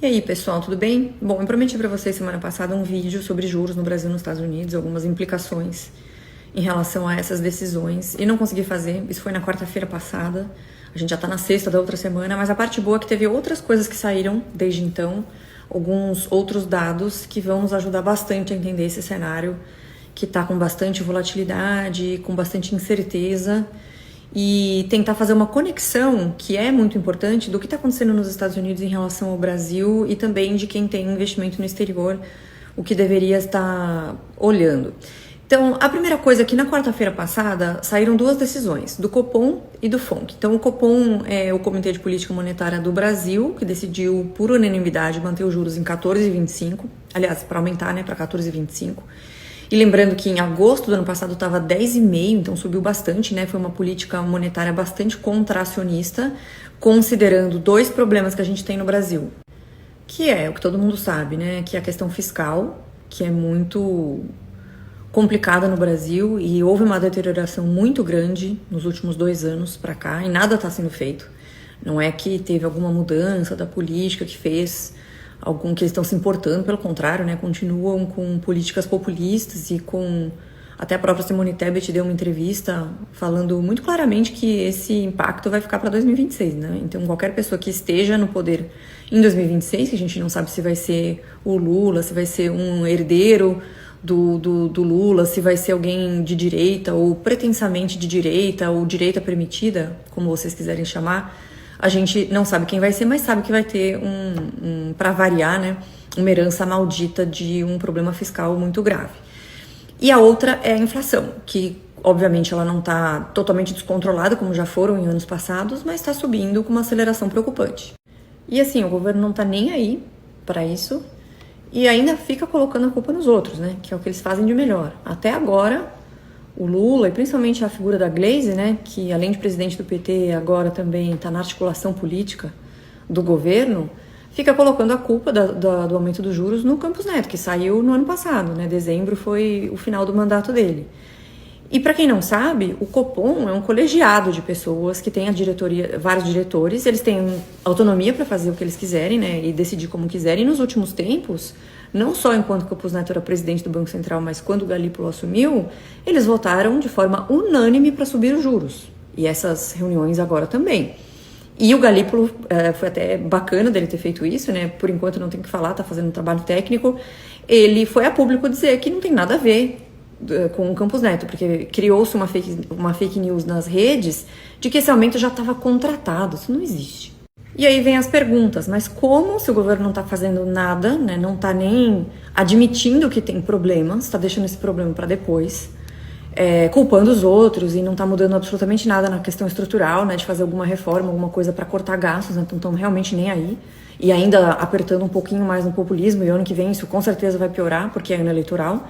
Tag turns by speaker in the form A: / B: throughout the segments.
A: E aí, pessoal, tudo bem? Bom, eu prometi para vocês semana passada um vídeo sobre juros no Brasil e nos Estados Unidos, algumas implicações em relação a essas decisões, e não consegui fazer. Isso foi na quarta-feira passada. A gente já tá na sexta da outra semana, mas a parte boa é que teve outras coisas que saíram desde então, alguns outros dados que vão nos ajudar bastante a entender esse cenário que tá com bastante volatilidade, com bastante incerteza, e tentar fazer uma conexão que é muito importante do que está acontecendo nos Estados Unidos em relação ao Brasil e também de quem tem investimento no exterior, o que deveria estar olhando. Então, a primeira coisa é que na quarta-feira passada saíram duas decisões, do Copom e do FONC. Então, o Copom é o Comitê de Política Monetária do Brasil, que decidiu por unanimidade manter os juros em 14,25, aliás, para aumentar, para 14,25. E lembrando que em agosto do ano passado estava 10,5, então subiu bastante, Foi uma política monetária bastante contracionista, considerando dois problemas que a gente tem no Brasil, que é o que todo mundo sabe, que é a questão fiscal, que é muito complicada no Brasil e houve uma deterioração muito grande nos últimos 2 anos para cá e nada está sendo feito. Não é que teve alguma mudança da política que fez algum que eles estão se importando, pelo contrário, continuam com políticas populistas e com... Até a própria Simone Tebet deu uma entrevista falando muito claramente que esse impacto vai ficar para 2026, Então, qualquer pessoa que esteja no poder em 2026, que a gente não sabe se vai ser o Lula, se vai ser um herdeiro do Lula, se vai ser alguém de direita ou pretensamente de direita ou direita permitida, como vocês quiserem chamar, a gente não sabe quem vai ser, mas sabe que vai ter para variar, uma herança maldita de um problema fiscal muito grave. E a outra é a inflação, que obviamente ela não está totalmente descontrolada, como já foram em anos passados, mas está subindo com uma aceleração preocupante. E assim, o governo não está nem aí para isso e ainda fica colocando a culpa nos outros, que é o que eles fazem de melhor. Até agora, o Lula, e principalmente a figura da Glaze, que além de presidente do PT, agora também está na articulação política do governo, fica colocando a culpa do aumento dos juros no Campos Neto, que saiu no ano passado, Dezembro foi o final do mandato dele. E para quem não sabe, o Copom é um colegiado de pessoas que tem a diretoria, vários diretores, eles têm autonomia para fazer o que eles quiserem, e decidir como quiserem. E nos últimos tempos, não só enquanto Campos Neto era presidente do Banco Central, mas quando o Galípolo assumiu, eles votaram de forma unânime para subir os juros. E essas reuniões agora também. E o Galípolo, foi até bacana dele ter feito isso, Por enquanto não tem o que falar, está fazendo um trabalho técnico. Ele foi a público dizer que não tem nada a ver com o Campos Neto, porque criou-se uma fake news nas redes de que esse aumento já estava contratado. Isso não existe. E aí vem as perguntas, mas como, se o governo não está fazendo nada, não está nem admitindo que tem problemas, está deixando esse problema para depois, culpando os outros e não está mudando absolutamente nada na questão estrutural, de fazer alguma reforma, alguma coisa para cortar gastos, então estão realmente nem aí, e ainda apertando um pouquinho mais no populismo, e ano que vem isso com certeza vai piorar, porque é ano eleitoral,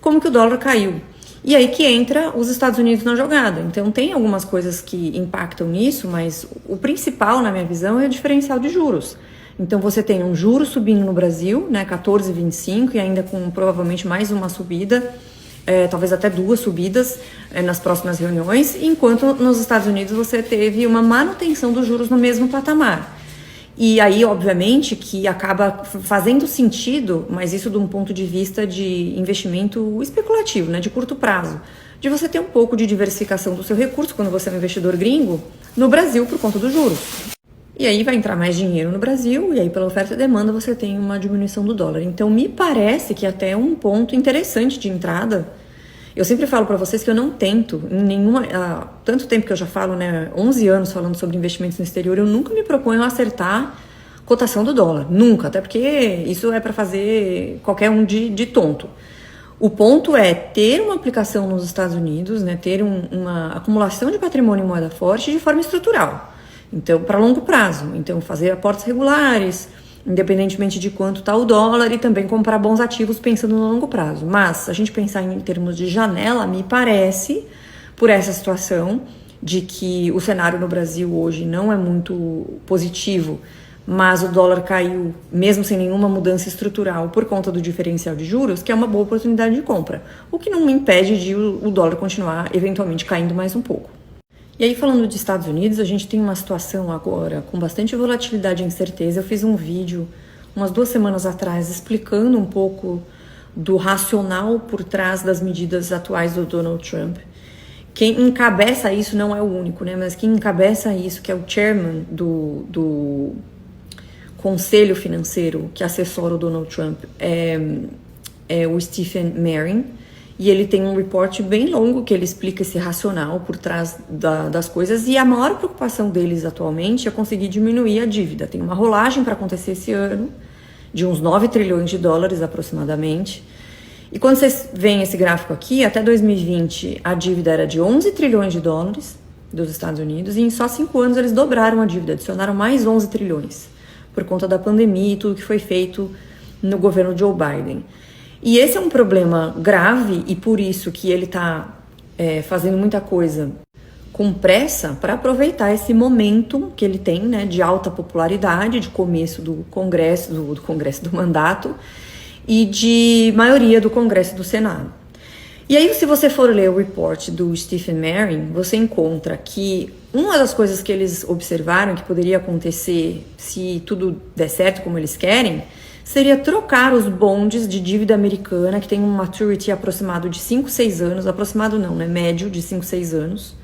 A: como que o dólar caiu. E aí que entra os Estados Unidos na jogada. Então tem algumas coisas que impactam nisso, mas o principal, na minha visão, é o diferencial de juros. Então você tem um juro subindo no Brasil, 14,25, e ainda com provavelmente mais uma subida, talvez até 2 subidas nas próximas reuniões, enquanto nos Estados Unidos você teve uma manutenção dos juros no mesmo patamar. E aí, obviamente, que acaba fazendo sentido, mas isso de um ponto de vista de investimento especulativo, de curto prazo, de você ter um pouco de diversificação do seu recurso quando você é um investidor gringo no Brasil por conta dos juros. E aí vai entrar mais dinheiro no Brasil, e aí pela oferta e demanda você tem uma diminuição do dólar. Então me parece que até um ponto interessante de entrada. Eu sempre falo para vocês que eu não tento, em nenhuma... Há tanto tempo que eu já falo, 11 anos falando sobre investimentos no exterior, eu nunca me proponho a acertar cotação do dólar. Nunca, até porque isso é para fazer qualquer um de tonto. O ponto é ter uma aplicação nos Estados Unidos, ter uma acumulação de patrimônio em moeda forte de forma estrutural. Então, para longo prazo. Então, fazer aportes regulares, independentemente de quanto está o dólar, e também comprar bons ativos pensando no longo prazo. Mas, se a gente pensar em termos de janela, me parece, por essa situação, de que o cenário no Brasil hoje não é muito positivo, mas o dólar caiu, mesmo sem nenhuma mudança estrutural, por conta do diferencial de juros, que é uma boa oportunidade de compra. O que não me impede de o dólar continuar, eventualmente, caindo mais um pouco. E aí, falando de Estados Unidos, a gente tem uma situação agora com bastante volatilidade e incerteza. Eu fiz um vídeo umas 2 semanas atrás, explicando um pouco do racional por trás das medidas atuais do Donald Trump. Quem encabeça isso não é o único, né? Mas quem encabeça isso, que é o chairman do conselho financeiro que assessora o Donald Trump, é o Stephen Merrin, e ele tem um report bem longo que ele explica esse racional por trás das coisas, e a maior preocupação deles atualmente é conseguir diminuir a dívida. Tem uma rolagem para acontecer esse ano, de uns 9 trilhões de dólares aproximadamente, e quando vocês veem esse gráfico aqui, até 2020 a dívida era de 11 trilhões de dólares dos Estados Unidos, e em só 5 anos eles dobraram a dívida, adicionaram mais 11 trilhões, por conta da pandemia e tudo que foi feito no governo Joe Biden. E esse é um problema grave, e por isso que ele está fazendo muita coisa com pressa para aproveitar esse momento que ele tem, né, de alta popularidade, de começo do Congresso, do mandato, e de maioria do Congresso e do Senado. E aí, se você for ler o report do Stephen Merrin, você encontra que uma das coisas que eles observaram que poderia acontecer se tudo der certo como eles querem, seria trocar os bonds de dívida americana, que tem um maturity aproximado de 5, 6 anos, aproximado não, né, médio de 5, 6 anos,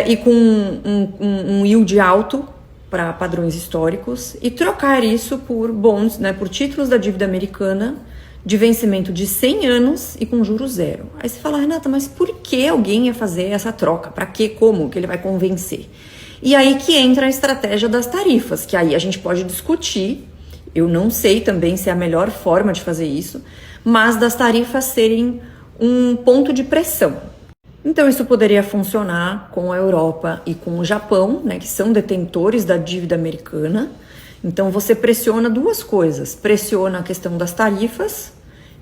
A: e com um yield alto para padrões históricos, e trocar isso por bonds, né, por títulos da dívida americana de vencimento de 100 anos e com juros zero. Aí você fala, Renata, mas por que alguém ia fazer essa troca? Para quê? Como que ele vai convencer? E aí que entra a estratégia das tarifas, que aí a gente pode discutir. Eu não sei também se é a melhor forma de fazer isso, mas das tarifas serem um ponto de pressão. Então isso poderia funcionar com a Europa e com o Japão, né, que são detentores da dívida americana. Então você pressiona duas coisas, pressiona a questão das tarifas,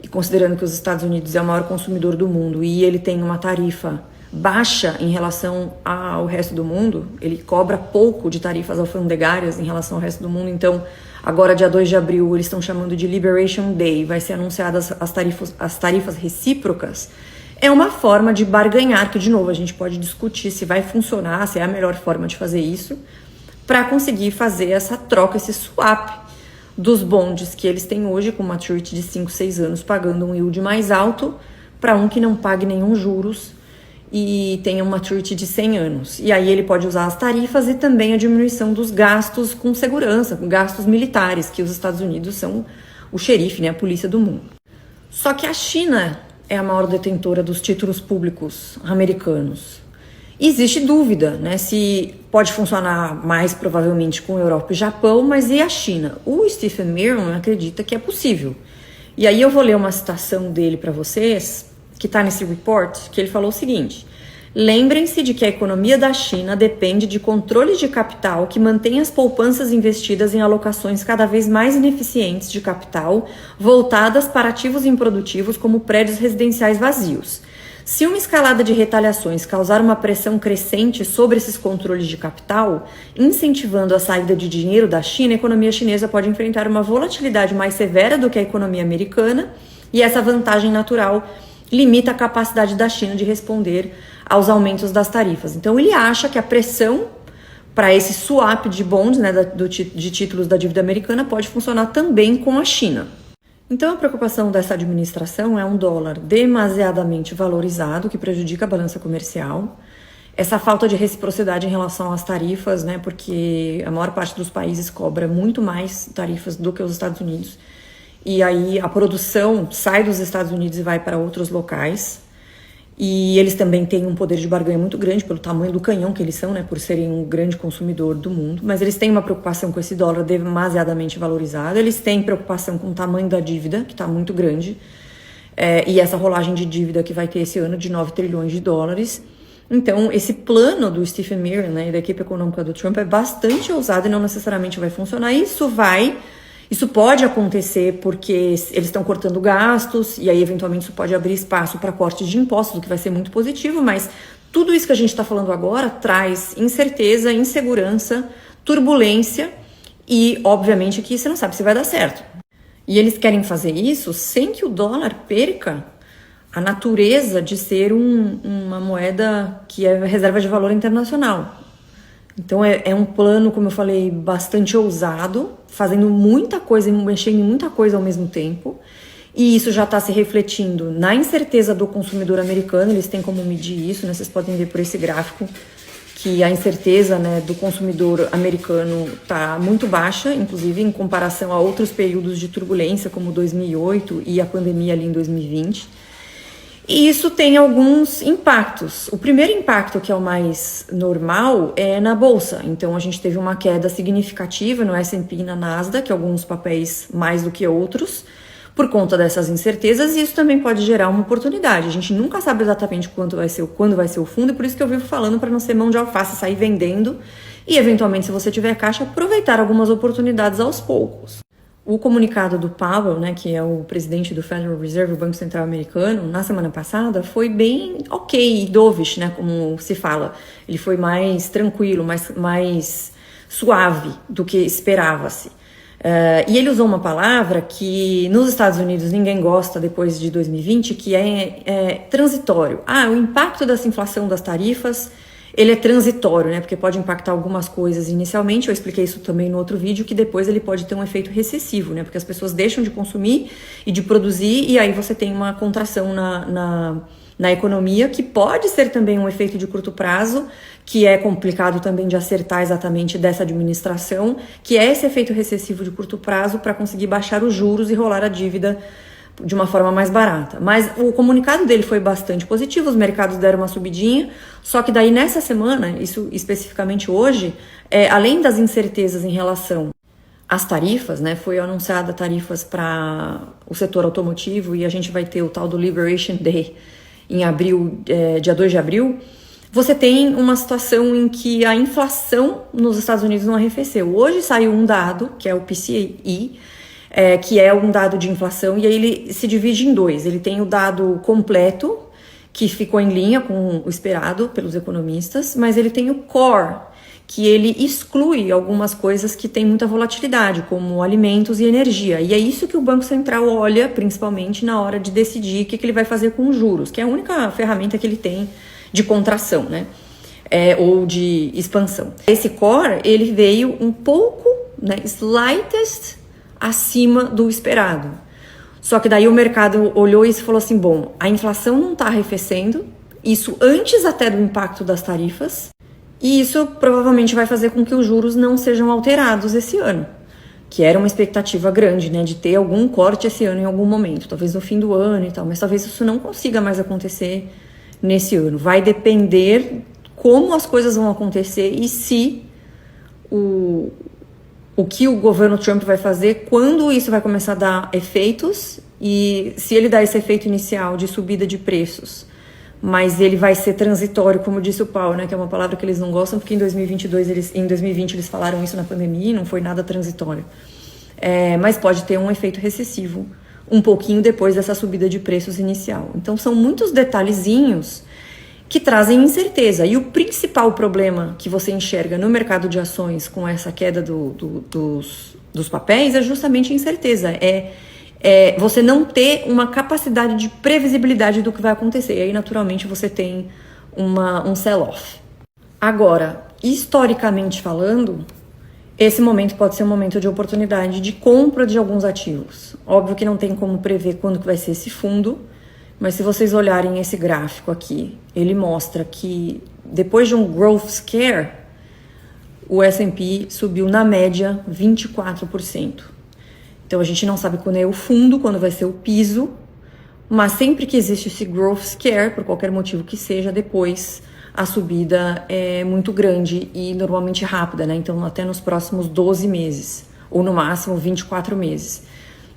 A: e considerando que os Estados Unidos é o maior consumidor do mundo e ele tem uma tarifa baixa em relação ao resto do mundo, ele cobra pouco de tarifas alfandegárias em relação ao resto do mundo. Então agora dia 2 de abril eles estão chamando de Liberation Day, vai ser anunciadas as tarifas recíprocas. É uma forma de barganhar, que de novo a gente pode discutir se vai funcionar, se é a melhor forma de fazer isso, para conseguir fazer essa troca, esse swap dos bonds que eles têm hoje com maturity de 5, 6 anos, pagando um yield mais alto, para um que não pague nenhum juros e tenha um maturity de 100 anos. E aí ele pode usar as tarifas e também a diminuição dos gastos com segurança, com gastos militares, que os Estados Unidos são o xerife, né, a polícia do mundo. Só que a China é a maior detentora dos títulos públicos americanos. E existe dúvida, né, se pode funcionar mais provavelmente com a Europa e Japão, mas e a China? O Stephen Merrin acredita que é possível. E aí eu vou ler uma citação dele para vocês, que está nesse report, que ele falou o seguinte: lembrem-se de que a economia da China depende de controles de capital que mantêm as poupanças investidas em alocações cada vez mais ineficientes de capital, voltadas para ativos improdutivos como prédios residenciais vazios. Se uma escalada de retaliações causar uma pressão crescente sobre esses controles de capital, incentivando a saída de dinheiro da China, a economia chinesa pode enfrentar uma volatilidade mais severa do que a economia americana, e essa vantagem natural limita a capacidade da China de responder aos aumentos das tarifas. Então ele acha que a pressão para esse swap de bonds, né, de títulos da dívida americana, pode funcionar também com a China. Então a preocupação dessa administração é um dólar demasiadamente valorizado, que prejudica a balança comercial, essa falta de reciprocidade em relação às tarifas, né, porque a maior parte dos países cobra muito mais tarifas do que os Estados Unidos, e aí a produção sai dos Estados Unidos e vai para outros locais, e eles também têm um poder de barganha muito grande pelo tamanho do canhão que eles são, né, por serem um grande consumidor do mundo, mas eles têm uma preocupação com esse dólar demasiadamente valorizado, eles têm preocupação com o tamanho da dívida, que está muito grande, e essa rolagem de dívida que vai ter esse ano de 9 trilhões de dólares. Então, esse plano do Stephen Merrin, né, e da equipe econômica do Trump é bastante ousado e não necessariamente vai funcionar. Isso pode acontecer porque eles estão cortando gastos e aí eventualmente isso pode abrir espaço para cortes de impostos, o que vai ser muito positivo, mas tudo isso que a gente está falando agora traz incerteza, insegurança, turbulência e obviamente que você não sabe se vai dar certo. E eles querem fazer isso sem que o dólar perca a natureza de ser uma moeda que é reserva de valor internacional. Então é um plano, como eu falei, bastante ousado, fazendo muita coisa e mexendo em muita coisa ao mesmo tempo. E isso já está se refletindo na incerteza do consumidor americano, eles têm como medir isso, né? Vocês podem ver por esse gráfico que a incerteza, né, do consumidor americano está muito baixa, inclusive em comparação a outros períodos de turbulência, como 2008 e a pandemia ali em 2020. E isso tem alguns impactos. O primeiro impacto, que é o mais normal, é na bolsa. Então a gente teve uma queda significativa no S&P e na Nasdaq, alguns papéis mais do que outros, por conta dessas incertezas, e isso também pode gerar uma oportunidade. A gente nunca sabe exatamente quando vai ser o fundo, e por isso que eu vivo falando para não ser mão de alface, sair vendendo e, eventualmente, se você tiver caixa, aproveitar algumas oportunidades aos poucos. O comunicado do Powell, né, que é o presidente do Federal Reserve, o Banco Central americano, na semana passada, foi bem ok, dovish, né, como se fala. Ele foi mais tranquilo, mais suave do que esperava-se. E ele usou uma palavra que nos Estados Unidos ninguém gosta depois de 2020, que é transitório. O impacto dessa inflação das tarifas, ele é transitório, né? Porque pode impactar algumas coisas inicialmente, eu expliquei isso também no outro vídeo, que depois ele pode ter um efeito recessivo, né? Porque as pessoas deixam de consumir e de produzir, e aí você tem uma contração na economia, que pode ser também um efeito de curto prazo, que é complicado também de acertar exatamente dessa administração, que é esse efeito recessivo de curto prazo para conseguir baixar os juros e rolar a dívida de uma forma mais barata. Mas o comunicado dele foi bastante positivo, os mercados deram uma subidinha, só que daí nessa semana, isso especificamente hoje, além das incertezas em relação às tarifas, né, foi anunciada tarifas para o setor automotivo e a gente vai ter o tal do Liberation Day em abril, dia 2 de abril, você tem uma situação em que a inflação nos Estados Unidos não arrefeceu. Hoje saiu um dado, que é o PCE, que é um dado de inflação, e aí ele se divide em dois. Ele tem o dado completo, que ficou em linha com o esperado pelos economistas, mas ele tem o core, que ele exclui algumas coisas que têm muita volatilidade, como alimentos e energia. E é isso que o Banco Central olha, principalmente, na hora de decidir o que ele vai fazer com os juros, que é a única ferramenta que ele tem de contração, né? Ou de expansão. Esse core, ele veio um pouco, né, slightest acima do esperado. Só que daí o mercado olhou e falou assim, bom, a inflação não está arrefecendo, isso antes até do impacto das tarifas, e isso provavelmente vai fazer com que os juros não sejam alterados esse ano, que era uma expectativa grande, né, de ter algum corte esse ano em algum momento, talvez no fim do ano e tal, mas talvez isso não consiga mais acontecer nesse ano. Vai depender como as coisas vão acontecer e se o que o governo Trump vai fazer, quando isso vai começar a dar efeitos, e se ele dá esse efeito inicial de subida de preços, mas ele vai ser transitório, como disse o Powell, né, que é uma palavra que eles não gostam, porque em 2020 eles falaram isso na pandemia e não foi nada transitório. Mas pode ter um efeito recessivo um pouquinho depois dessa subida de preços inicial. Então são muitos detalhezinhos que trazem incerteza. E o principal problema que você enxerga no mercado de ações com essa queda dos papéis é justamente a incerteza. Você não ter uma capacidade de previsibilidade do que vai acontecer. E aí, naturalmente, você tem um sell-off. Agora, historicamente falando, esse momento pode ser um momento de oportunidade de compra de alguns ativos. Óbvio que não tem como prever quando que vai ser esse fundo, mas se vocês olharem esse gráfico aqui, ele mostra que depois de um growth scare, o S&P subiu na média 24%. Então a gente não sabe quando é o fundo, quando vai ser o piso, mas sempre que existe esse growth scare, por qualquer motivo que seja, depois a subida é muito grande e normalmente rápida, né? Então até nos próximos 12 meses, ou no máximo 24 meses.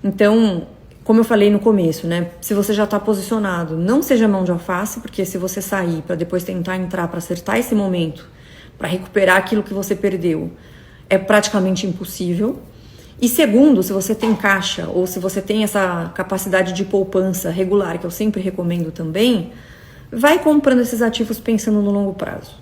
A: Então, como eu falei no começo, né? Se você já está posicionado, não seja mão de alface, porque se você sair para depois tentar entrar para acertar esse momento, para recuperar aquilo que você perdeu, é praticamente impossível. E segundo, se você tem caixa ou se você tem essa capacidade de poupança regular, que eu sempre recomendo também, vai comprando esses ativos pensando no longo prazo.